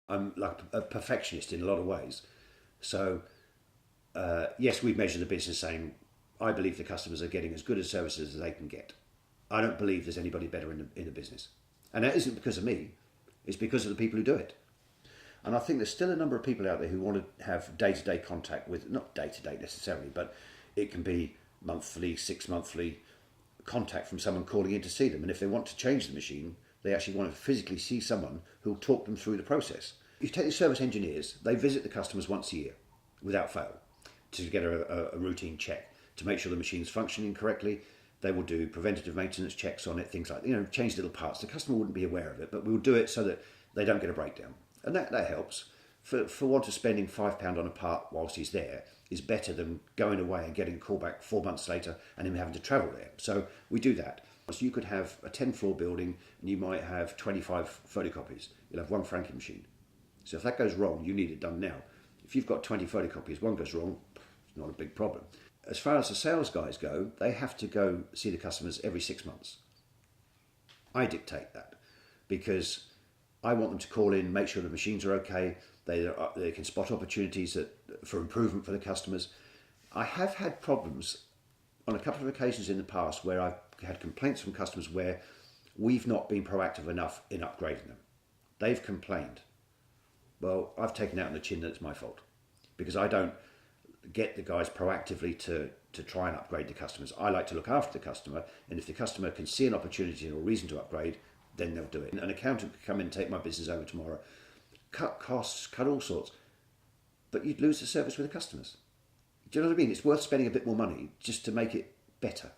I'm like a perfectionist in a lot of ways. So yes, we measure the business saying, I believe the customers are getting as good a services as they can get. I don't believe there's anybody better in the business. And that isn't because of me, it's because of the people who do it. And I think there's still a number of people out there who want to have day-to-day contact with, not day-to-day necessarily, but it can be monthly, 6 monthly contact from someone calling in to see them. And if they want to change the machine, they actually want to physically see someone who'll talk them through the process. You take the service engineers, they visit the customers once a year, without fail, to get a routine check, to make sure the machine's functioning correctly. They will do preventative maintenance checks on it, things like, change little parts. The customer wouldn't be aware of it, but we'll do it so that they don't get a breakdown. And that helps. For want of spending £5 on a part whilst he's there is better than going away and getting a call back 4 months later and him having to travel there. So we do that. So you could have a 10-floor building and you might have 25 photocopies. You'll have one franking machine. So if that goes wrong, you need it done now. If you've got 20 photocopies, one goes wrong, it's not a big problem. As far as the sales guys go, they have to go see the customers every 6 months. I dictate that because I want them to call in, make sure the machines are okay. They can spot opportunities for improvement for the customers. I have had problems on a couple of occasions in the past where I've had complaints from customers where we've not been proactive enough in upgrading them. They've complained. Well, I've taken out on the chin that it's my fault because I don't get the guys proactively to try and upgrade the customers. I like to look after the customer, and if the customer can see an opportunity or a reason to upgrade, then they'll do it. An accountant could come in and take my business over tomorrow, cut costs, cut all sorts, but you'd lose the service with the customers. Do you know what I mean? It's worth spending a bit more money just to make it better.